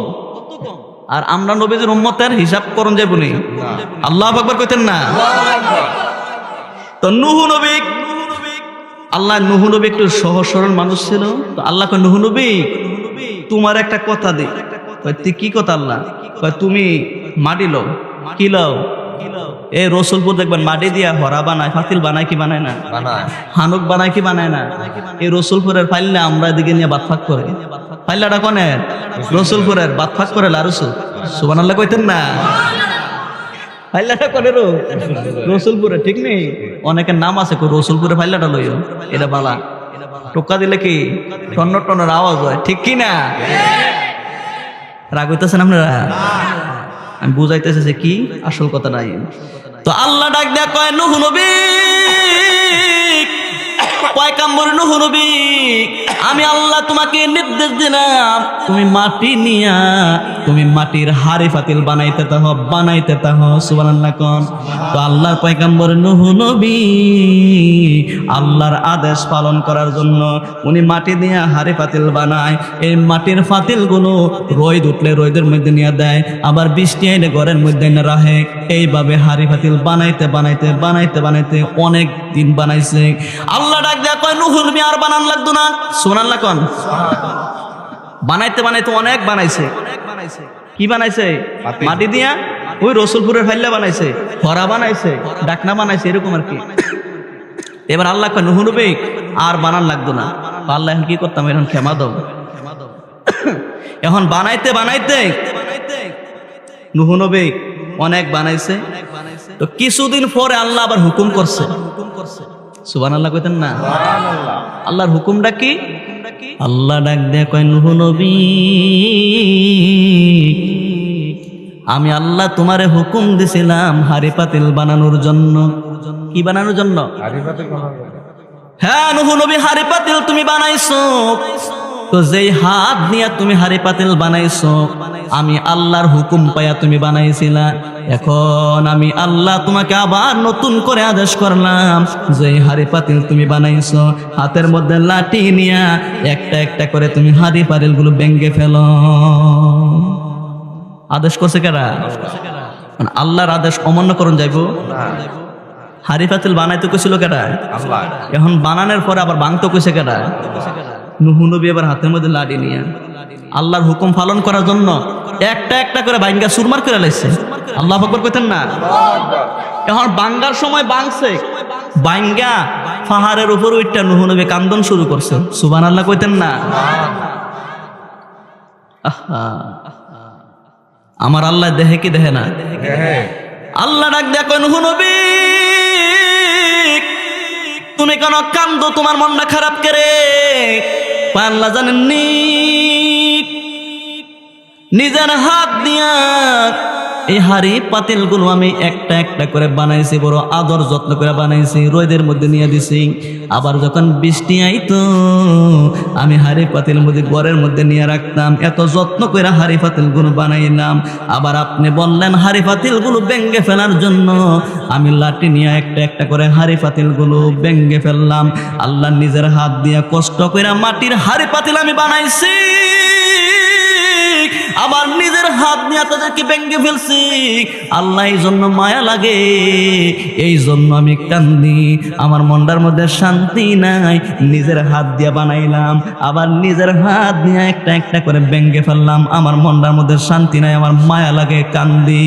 আর আমরা নবীদের উম্মতের হিসাব করুন যাবনি। আল্লাহু আকবার কইতেন না? তো নূহ নবী, আল্লাহ নূহ নবী একটু সহজ সরল মানুষ ছিল। তো আল্লাহ কয়, নূহ নবী তোমার একটা কথা দে। তুই কি কথা? আল্লাহ কয়, তুমি মাটি লও। কি লও? এই রসুলপুর দেখবেন মাটি দিয়া হরা বানায়, ফাতিল বানায় কি বানায় না? হানুক বানায় কি বানায় না? এই রসুলপুরের ফাইলটা আমরা এদিকে নিয়ে বাতফাক করে। ফাইলাটা কনের? রসুলপুরের। বাতফাক করে লারুসু। সুবহানাল্লাহ কইতেন না? ফাইলাটা করে রসুলপুরে। ঠিক নেই? অনেকের নাম আছে, রসুলপুরে ফাইলাটা লইও, এটা বালা। টোকা দিলে কি টন্ন টনের আওয়াজ হয়। ঠিক কি না? রাগ হইতেছেন আপনারা? আমি বুঝাইতেছি যে কি আসল কথা নাই। তো আল্লাহ ডাক দেয়া কয়, নূহ নবী, পয়গম্বর নূহ নবী, আমি আল্লাহ তোমাকে নির্দেশ দিলাম, তুমি মাটি নিয়া তুমি মাটির হাড়ি ফাতিল বানাইতে তাহ। সুবহানাল্লাহ কোন? তো আল্লাহর পয়গম্বর নূহ নবী আল্লাহর আদেশ পালন করার জন্য উনি মাটি দিয়া হাড়ি ফাতিল বানায়। এই মাটির ফাতিলগুলো রোদ উঠলে রোদের মধ্যে নিয়ে দেয়, আবার বৃষ্টি এনে ঘরের মধ্যে এনে রাখে। এইভাবে হাড়ি ফাতিল বানাইতে বানাইতে বানাইতে বানাইতে অনেক দিন বানাইছে। আল্লাহ ডাক দেয়া কয়, নূহ নবী আর বানান লাগতো না। সুবহানাল্লাহ কোন? বানাইতে বানাইতে অনেক বানাইছে। কি বানাইছে? মাটি দিয়া ওই রসুলপুরের ফাইল্লা বানাইছে, হরা বানাইছে, ডাকনা বানাইছে, এরকম আর কি। এবার আল্লাহ কয়, নূহ নবী আর বানান লাগতো না। আল্লাহ এখন কি করতাম? এখন ক্ষমা দাও। এখন বানাইতে বানাইতে নূহ নবী অনেক বানাইছে। তো কিছুদিন পরে আল্লাহ আবার হুকুম করছে। সুবহানাল্লাহ কইতেন না? আল্লাহর হুকুমটা কি? আল্লাহ ডাক দেয়া কয়, নূহ নবী, আমি আল্লাহ তোমারে হুকুম দিছিলাম হাড়ি পাতিল বানানোর জন্য। কি বানানোর জন্য? হ্যাঁ নূহ নবী, হাড়ি পাতিল তুমি বানাইছো। তো যেই হাত নিয়ে তুমি হাড়ি পাতিল বানাইছো, আমি আল্লাহর হুকুম পাইয়া তুমি বানাইছিলা। এখন আমি আল্লাহ তোমাকে আবার নতুন করে আদেশ করলাম, যে হাড়ি পাতিল তুমি বানাইছো, হাতের মধ্যে লাঠি নিয়া একটা একটা করে তুমি হাড়ি পাতিল গুলো ভেঙে ফেলো। আদেশ করছে কারা? আল্লাহর আদেশ অমান্য করুন যাইব? হাড়ি পাতিল বানাইতে কইছিল কারা? এখন বানানোর পরে আবার ভাঙতে কইছে কারা? নূহ নবী এবার হাতের মধ্যে লাঠি নিয়ে আল্লাহর হুকুম পালন করার জন্য একটা একটা করে ভাঙ্গা সুরমার করে লাইছে। আল্লাহু আকবার কইতেন না? এখন বাঙ্গার সময় বাংছে, ভাঙ্গা পাহাড়ের উপর উঠটা নূহ নবী কান্দন শুরু করছে, সুবহানাল্লাহ কইতেন না? আহা, আমার আল্লাহ দেহে কি দেহে না? আল্লাহ ডাক দেয়া কয়, নূহ নবী তুমি কেন কান্দো, তোমার মনটা খারাপ করে? আল্লাহ জানেননি, নিজের হাত দিয়া এই হাড়ি পাতিল গুলো আমি একটা একটা করে বানাইছি, বড় আদর যত্ন করে বানাইছি, রোদের মধ্যে নিয়ে দিছি। আবার যখন বৃষ্টি আইতো আমি হাড়ি পাতিল মধ্যে ঘরের মধ্যে নিয়ে রাখতাম, এত যত্ন করে হাড়ি পাতিল গুলো বানাইলাম। আবার আপনি বললেন হাড়ি পাতিল গুলো ভেঙ্গে ফেলার জন্য, আমি লাঠি নিয়ে একটা একটা করে হাড়ি পাতিল গুলো ভেঙ্গে ফেললাম। আল্লাহ নিজের হাত দিয়া কষ্ট করে মাটির হাড়ি পাতিল আমি বানাইছি, আবার নিজের হাত নিয়ে তাদেরকে ভেঙ্গে ফেলছি। আল্লাহ এই জন্য মায়া লাগে, এই জন্য আমি কান্দি, আমার মনটার মধ্যে শান্তি নাই। নিজের হাত দিয়ে বানাইলাম, আবার নিজের হাত নিয়ে একটা একটা করে ভেঙ্গে ফেললাম, আমার মনটার মধ্যে শান্তি নাই, আমার মায়া লাগে, কান্দি।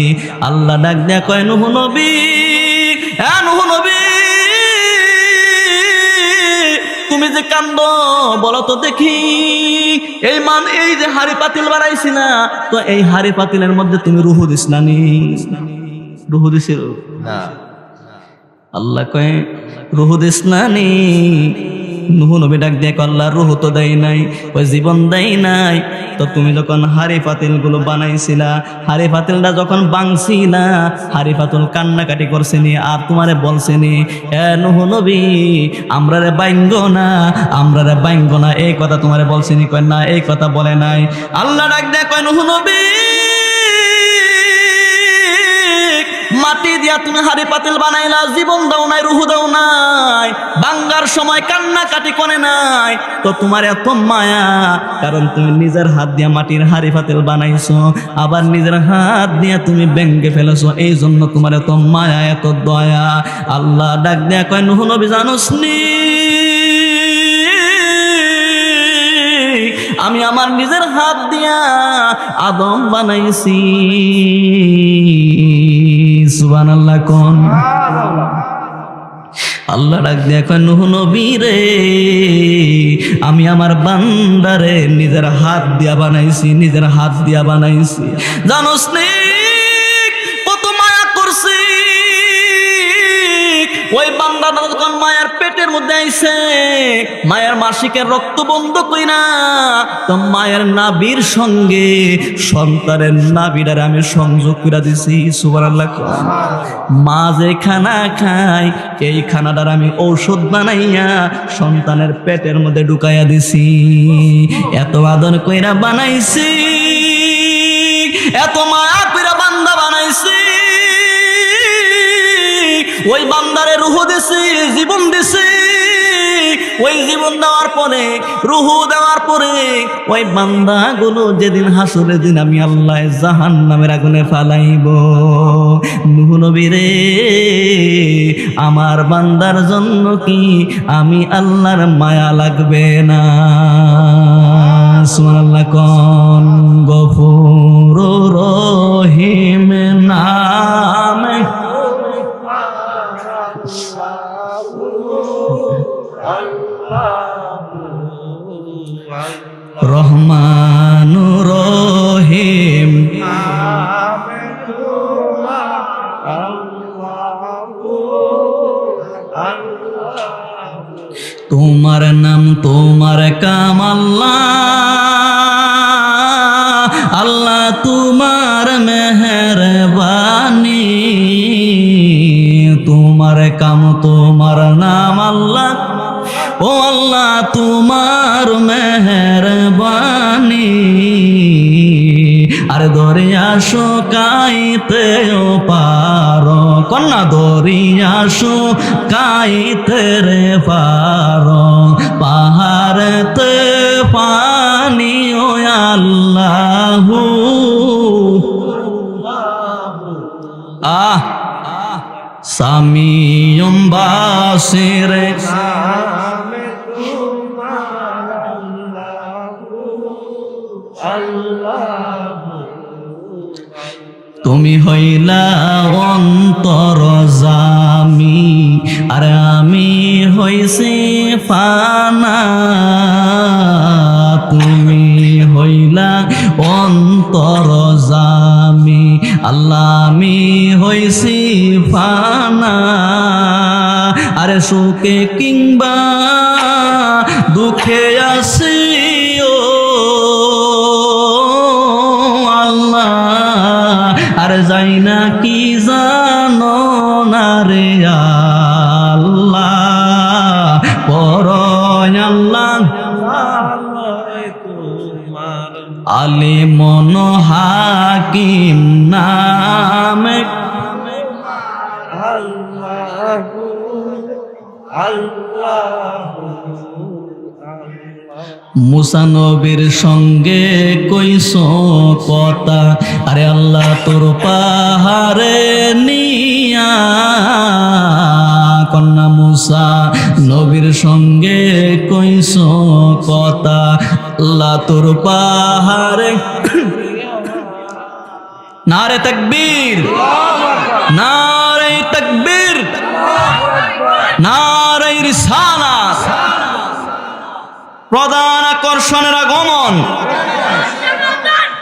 আল্লাহ ডাক দেয়া কয়, নূহ নবী, নূহ নবী তুমি যে কান্দ, বলো তো দেখি, এই যে হাড়ি পাতিল বানাইছি না, তো এই হাড়ি পাতিলের মধ্যে তুমি রুহু দিস না নি? রুহু দিছিল না? আল্লাহ কয় রুহু দিস না নি? নূহ নবী ডাক দিয়ে আল্লাহ রুহু তো দেয় নাই, ওই জীবন দেয় নাই। তো তুমি যখন হাড়ি পাতিল গুলো বানাইছিলা, হাড়ি পাতিলটা যখন বাংছিলা, হাড়ি পাতিল কান্নাকাটি করছিনি, আর তোমারে বলছিনি নূহ নবী আমরারে বাইঙ্গ না, আমরারে বাইঙ্গ না, এই কথা তোমারে বলছিনি? কয় না, এই কথা বলে নাই। আল্লাহ ডাক দেয় কয়, নূহ নবী মাটি দিয়া তুমি হাড়ি পাতিল বানাইলা, জীবন দাও নাই, রুহু দাও নাই, বাঙ্গার সময় কান্নাকাটি করে নাই, তো তোমার এত মায়া, কারণ তুমি নিজের হাত দিয়া মাটির হাড়ি পাতিল বানাইছো, আবার নিজের হাত দিয়া তুমি ভেঙ্গে ফেলেছো, এই জন্য তোমার এত মায়া, এত দয়া। আল্লাহ ডাক দেয়া কয়, নূহ নবী জানোস নি, আমি আমার নিজের হাত দিয়া আদম বানাইছি। সুবহানাল্লাহ কোন? আল্লাহ ডাক দিয়া কয়, নূহ নবী রে আমি আমার বান্দারে নিজের হাত দিয়া বানাইছি, নিজের হাত দিয়া বানাইছি। জানোস নি কত মায়া করছি? ওই বান্দাটা যখন মায়ের পেটের মধ্যে আইছে, মায়ের মাসিকের রক্ত বন্ধ কইরা, তো মায়ের নাভির সঙ্গে সন্তানের নাভিটারে আমি সংযোগ করে দিছি। সুবহানাল্লাহ। মা যে খানা খায়, এই খানাটার আমি ঔষধ বানাইয়া সন্তানের পেটের মধ্যে ঢুকাইয়া দিছি। এত আদর কইরা বানাইছি, এত মায়া কইরা বান্দা বানাইছি। ওই বান্দারে রুহু দিছি, জীবন দিছি। ওই জীবন দেওয়ার পরে, রুহু দেওয়ার পরে, ওই বান্দাগুলো যেদিন হাসরের দিন আমি আল্লাহ জাহান্নামের আগুনে ফালাইব, নূহ নবী রে আমার বান্দার জন্য কি আমি আল্লাহর মায়া লাগবে না? সুবহানাল্লাহ কোন? গফুরুর রহিম নামে রহমানুর রহিম, তোমার নাম তোমার কাম আল্লাহ, আল্লাহ তোমার মেহেরবানি, তোমার কাম তোমার নাম আল্লাহ, ও আল্লাহ তোমার মেহেরবানি। আর দরিয়া শুকাইতেও পারো, কন্যা দরিয়া শুকাইতে রে পারো, পাহাড়তে পানি ও আল্লাহ। সামিয়ুম বাসিরে তুমি হইলা অন্তর জামি, আর আমি হইছি না, আরে সুখে কিংবা দুঃখে আসিও আল্লাহ, আর যাই না কি জানো না রে আল্লাহ, পরয় আল্লাহ আলিমন হাকিম নামে মুসা নবীর সঙ্গে কইস কথা, আরে আল্লাহ তোর পাহাড়ে নিয়া, কন্যা মুসা নবীর সঙ্গে কইস কথা, আল্লাহ তোর পাহাড়ে। নারে তাকবীর, নারে তাকবীর, নারে রিসালাত। প্রধান আকর্ষণের আগমন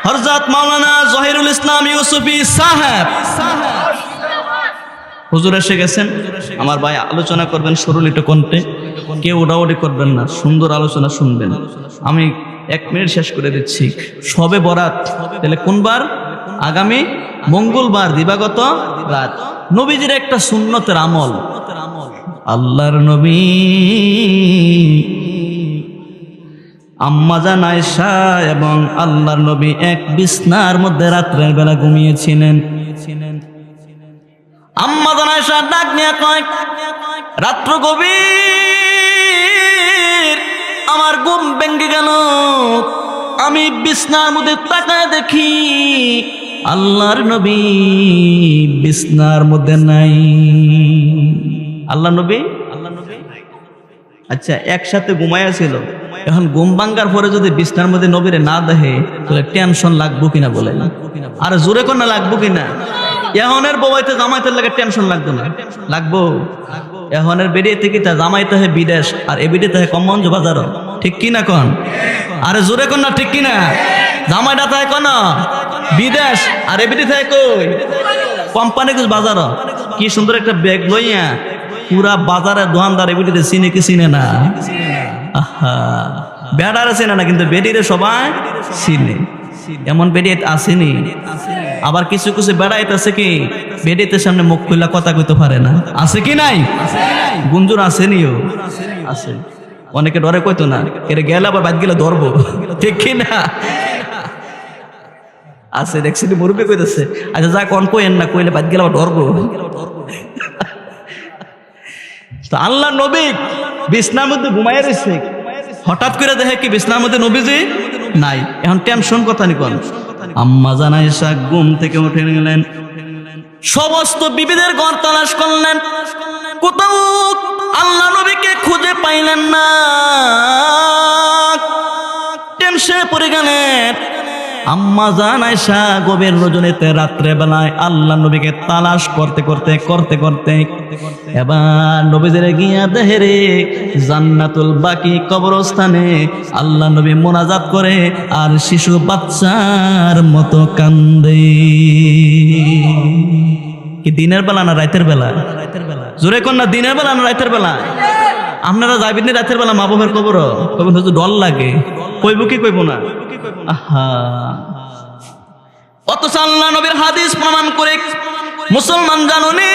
হযরত মাওলানা জহিরুল ইসলাম ইউসুফী সাহেব হুজুর এসে গেছেন। আমার ভাই আলোচনা করবেন সুরলিত কণ্ঠে, কেউ উড়াউড়ি করবেন না, সুন্দর আলোচনা শুনবেন। আমি 1 মিনিট শেষ করে দিচ্ছি। শবে বরাত তাহলে কোন বার? আগামী মঙ্গলবার দিবাগত রাত। নবীজির একটা সুন্নতের আমল, আল্লাহর নবী আম্মাজান আয়েশা এবং আল্লাহর নবী এক বিছনার মধ্যে রাত্রের বেলা ঘুমিয়েছিলেন। আম্মাজান আয়েশা ডাক নিয়ে কয়, রাত্র গভীর, আমার ঘুম ভেঙে গেল, আমি বিছনার মধ্যে তাকায় দেখি আল্লাহর নবী বিছনার মধ্যে নাই। আল্লাহ নবী আচ্ছা একসাথে ঘুমাইয়াছিল, এখন ঘুম ভাঙ্গার পরে যদি বিছনার মধ্যে নবীরে না দেখে তাহলে টেনশন লাগবো কিনা বলে, আর জোরে কন্যা লাগবো কিনা? এখনের বউয়াইতে জামাইতে লাগে টেনশন লাগতো না? লাগবো। এখনের বেরিয়ে থেকে তা জামাইতে হয় বিদেশ, আর এ বিদেতে হয় কমগঞ্জ বাজার, ঠিক কিনা কন? আরে জোরে কন্যা ঠিক কিনা? জামাইটা থাকে কোন বিদেশ, আর এ বিদেতে হয় কই কোম্পানি বাজার। কি সুন্দর একটা ব্যাগ লইয়া পুরা বাজারে দোকানদার এবিটিতে চিনে কি চিনে না? আহা, বেড়ারে চিনে না, কিন্তু বেডিরে সবাই চিনে। এমন বেডি আসেনি। আবার কিছু কিছু বেড়াইতেছে কি বেডিতে সামনে মুখ খুললা কথা কইতে পারে না, আছে কি নাই? গুঞ্জুর আসেনিও, আছে। অনেকে ডরে কইতো না, এর গেলে আবার বাদ গেলে ধরবো, ঠিক কি না? আছে দেখছি মুরব্বী কইতেছে, আচ্ছা যা কোন কইেন না, কইলে বাদ গেলে আবার ধরবো। তো আল্লাহ নবী বিছনার মধ্যে ঘুমাইয়া রয়েছে, হঠাৎ করে দেখে কি বিছনার মধ্যে নবীজি নাই। এখন টেনশন কথা নি কোন? আম্মাজান আয়েশা ঘুম থেকে উঠে গেলেন, সমস্ত বিবিদের ঘর তালাশ করলেন, কোথাও আল্লাহ নবীকে খুঁজে পাইলেন না। টেনশনে পড়ে গেলেন। আম্মাজান আয়েশা গভীর রজনীতে রাত্রে বেলায় আল্লাহ নবীকে তালাশ করতে করতে করতে করতে এবার নবীজিরে গিয়া দেহে রে জান্নাতুল বাকি কবরস্থানে আল্লাহ নবী মোনাজাত করে আর শিশু বাচ্চার মতো কান্দে। কি দিনের বেলা না রাতের বেলা? জোরে কোন না, দিনের বেলা না রাতের বেলা? আপনারা যাবেন না রাতের বেলা মা বাবার কবর? কখন তো ডর লাগে, কইব কি কইব না? আহা, অথচ আল্লাহ নবীর হাদিস প্রমাণ করে মুসলমান জানুনি,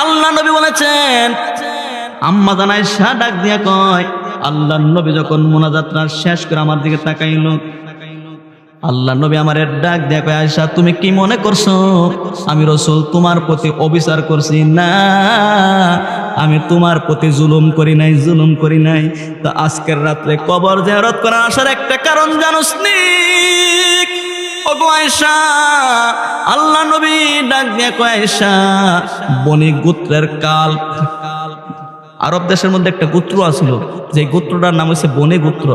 আল্লাহ নবী বলেছেন, আম্মাজান আয়েশা ডাক দিয়া কয়, আল্লাহ নবী যখন মুনাজাতটা শেষ করে আমার দিকে তাকাইল, আল্লাহ নবী আমার ডাক দিয়া কয়, আয়েশা তুমি কি মনে করছো আমি রাসূল তোমার প্রতি অবিচার করছি? না, আমি তোমার প্রতি জুলুম করি নাই, জুলুম করি নাই। তো আজকের রাত্রে কবর জিয়ারত করা আসার একটা কারণ জানোস নি? ওগো আয়েশা, আল্লাহ নবী ডাক দিয়া কয়, আয়েশা বনি গোত্রের কাল, আরব দেশের মধ্যে একটা গোত্র আছিল, যে গোত্রটার নাম হচ্ছে বনি গোত্র।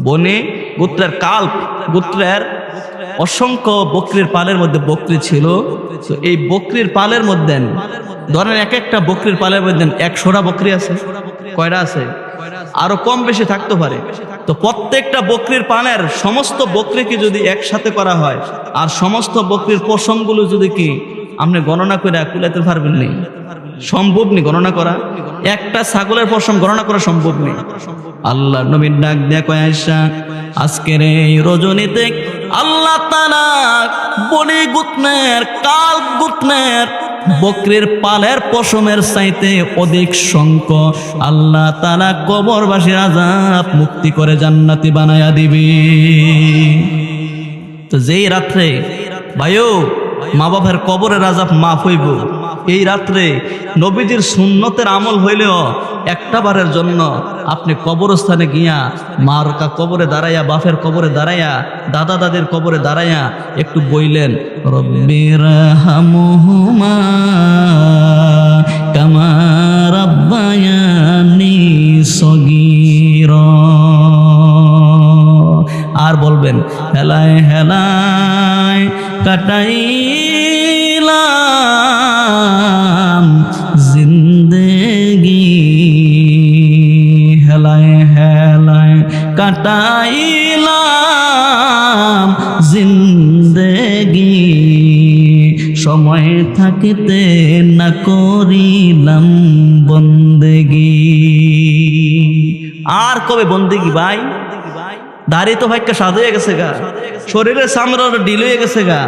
বনি গোত্রের কাল গোত্রের অসংখ্য বকরির পালের মধ্যে বকরি ছিল। তো এই বকরির পালের মধ্যে ধরেন এক একটা বকরির পালের মধ্যে 100টা বকরি আছে, কয়টা আছে? আরো কম বেশি থাকতে পারে। তো প্রত্যেকটা বকরির পালের সমস্ত বকরিকে যদি একসাথে করা হয় আর সমস্ত বকরির পশমগুলো যদি কি আপনি গণনা করে কুলাইতে পারবেন নি, সম্ভব নি গণনা করা। একটা ছাগলের পশম গণনা করা সম্ভব নেই। আল্লাহ নবীর ডাক দেয়া কয় আয়েশা, আজকের এই রজনীতে আল্লাহ তাআলা বনি গোত্রের কাল গোত্রের বকরির পালের পশমের চাইতে অধিক সংখ্যক আল্লাহ তাআলা কবরবাসীর আযাব মুক্তি করে জান্নাতি বানায়া দিবে। তো যেই রাত্রে ভাইও মা বাবার কবরের আযাব মাফ হইব, এই রাত্রে নবীজির সুন্নতের আমল হইলেও একটা বারের জন্য আপনি কবরস্থানে গিয়া মার কবরে দাঁড়াইয়া, বাপের কবরে দাঁড়াইয়া, দাদা দাদির কবরে দাঁড়াইয়া একটু বইলেন, রব্বিরহামহুমা কামা রাব্বায়ানি সগীরা। আর বলবেন, হেলায় হেলায় কাটাইলাম জিন্দেগি, হেলায় হেলায় কাটাইলাম জিন্দেগি, সময় থাকিতে না করিলাম বন্দেগি। আর কবে বন্দেগি ভাই? দাড়ি তো ভাইকে সাদ হয়ে গেছে গা, শরীরের চামড়া ঢিল হয়ে গেছে গা,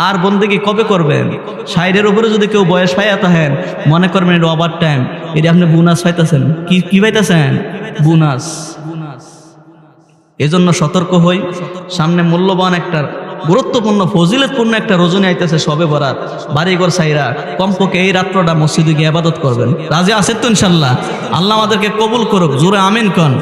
আর বন্দেগি কবে করবেন? সাইডের উপরে যদি কেউ বয়স পাইয়া থাকেন মনে করবেন এটা ওভার টাইম, এটা আপনি বোনাস পাইতেছেন। কি পাইতেছেন? বোনাস। এজন্য সতর্ক হই, সামনে মূল্যবান একটা গুরুত্বপূর্ণ ফজিলতপূর্ণ একটা রজনী আইতেছে, সবে বরাত। বাড়িঘর সাইরা কমপক্ষে এই রাত্রটা মসজিদে গিয়ে ইবাদত করবেন। রাজি আছেন তো ইনশাল্লাহ? আল্লাহ আমাদেরকে কবুল করুক, জোরে আমিন কন।